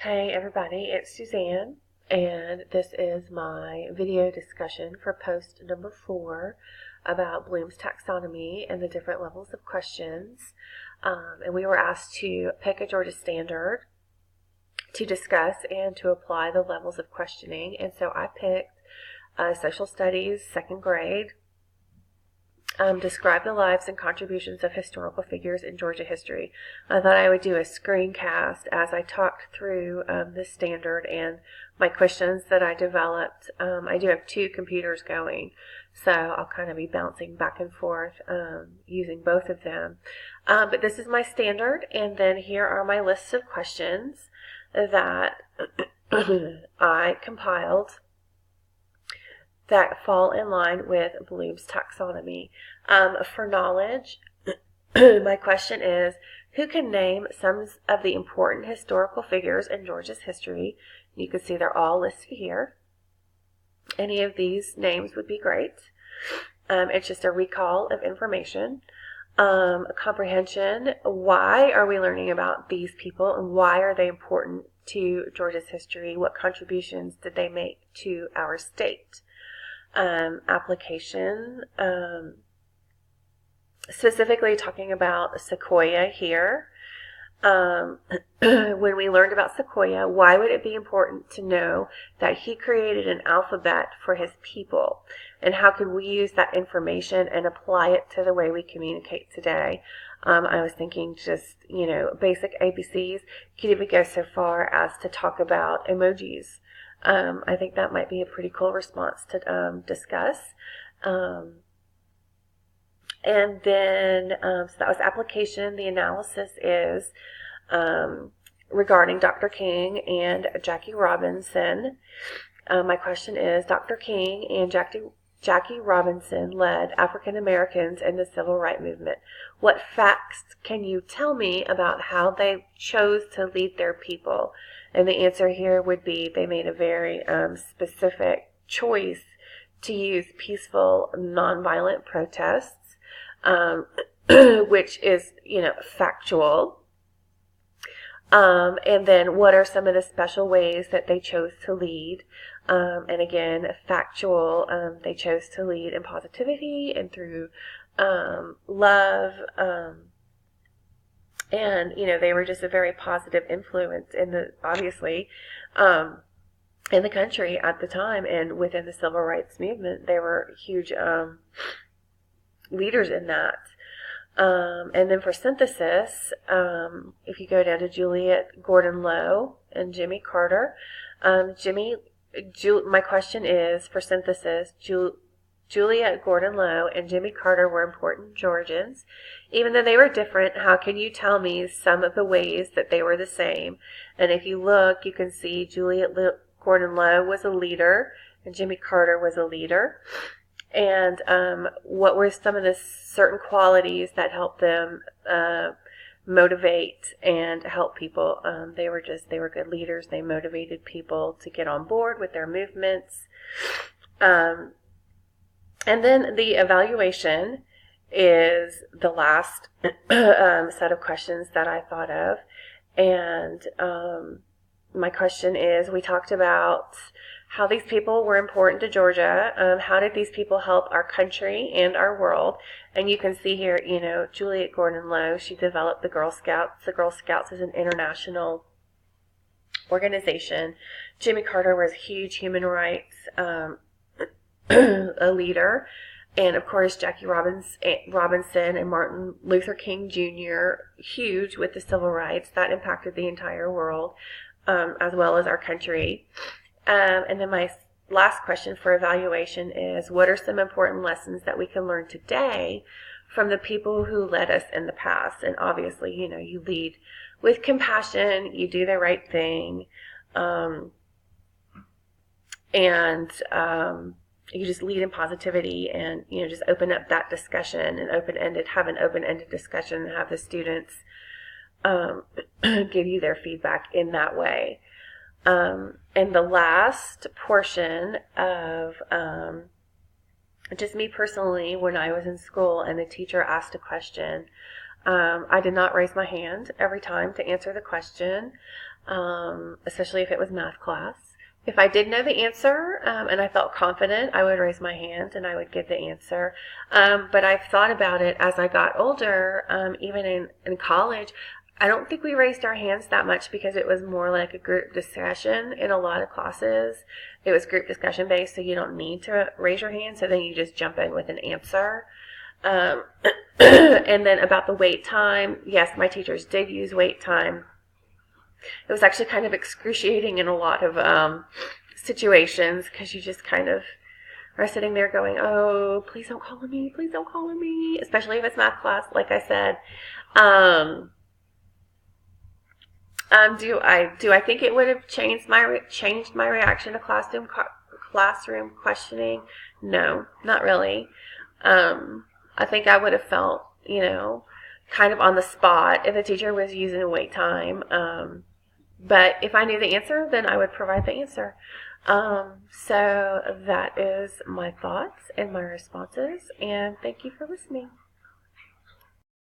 Hey everybody, it's Suzanne, and this is my video discussion for post number 4 about Bloom's taxonomy and the different levels of questions. And we were asked to pick a Georgia standard to discuss and to apply the levels of questioning, and so I picked Social Studies, 2nd grade. Describe the lives and contributions of historical figures in Georgia history. I thought I would do a screencast as I talked through this standard and my questions that I developed. I do have 2 computers going, so I'll kind of be bouncing back and forth using both of them. But this is my standard, and then here are my lists of questions that I compiled that fall in line with Bloom's taxonomy. For knowledge, my question is, who can name some of the important historical figures in Georgia's history? You can see they're all listed here. Any of these names would be great. It's just a recall of information. Comprehension, why are we learning about these people and why are they important to Georgia's history? What contributions did they make to our state? Application, specifically talking about Sequoyah here. When we learned about Sequoyah, why would it be important to know that he created an alphabet for his people? And how could we use that information and apply it to the way we communicate today? I was thinking just, basic ABCs. Could even go so far as to talk about emojis. I think that might be a pretty cool response to discuss. And then, so that was application. The analysis is regarding Dr. King and Jackie Robinson. My question is, Dr. King and Jackie Robinson led African Americans in the Civil Rights Movement. What facts can you tell me about how they chose to lead their people? And the answer here would be they made a very specific choice to use peaceful, nonviolent protests, which is, factual. And then what are some of the special ways that they chose to lead? And again, factual, they chose to lead in positivity and through love, and, they were just a very positive influence in the country at the time, and within the civil rights movement, they were huge leaders in that. And then for synthesis, if you go down to Juliet Gordon Low and Jimmy Carter, my question is, for synthesis, Juliet Gordon Low and Jimmy Carter were important Georgians. Even though they were different, how can you tell me some of the ways that they were the same? And if you look, you can see Juliet Gordon Low was a leader and Jimmy Carter was a leader. And what were some of the certain qualities that helped them motivate and help people? They were good leaders. They motivated people to get on board with their movements. And then the evaluation is the last set of questions that I thought of. And my question is, we talked about how these people were important to Georgia. How did these people help our country and our world? And you can see here, Juliet Gordon Low, she developed the Girl Scouts. The Girl Scouts is an international organization. Jimmy Carter was a huge human rights a leader. And of course, Jackie Robinson and Martin Luther King Jr., huge with the civil rights. That impacted the entire world, as well as our country. And then my last question for evaluation is, what are some important lessons that we can learn today from the people who led us in the past? And obviously, you lead with compassion, you do the right thing, you just lead in positivity and, just open up that discussion and have an open-ended discussion and have the students give you their feedback in that way. And the last portion of just me personally, when I was in school and the teacher asked a question, I did not raise my hand every time to answer the question. especially if it was math class. If I did know the answer and I felt confident, I would raise my hand and I would give the answer. But I've thought about it as I got older, even in college. I don't think we raised our hands that much because it was more like a group discussion in a lot of classes. It was group discussion based, so you don't need to raise your hand, so then you just jump in with an answer. And then about the wait time, yes, my teachers did use wait time. It was actually kind of excruciating in a lot of situations because you just kind of are sitting there going, oh, please don't call on me, please don't call on me, especially if it's math class, like I said. Do I think it would have changed my reaction to classroom questioning? No, not really. I think I would have felt, kind of on the spot if the teacher was using wait time. But if I knew the answer, then I would provide the answer. So that is my thoughts and my responses, and thank you for listening.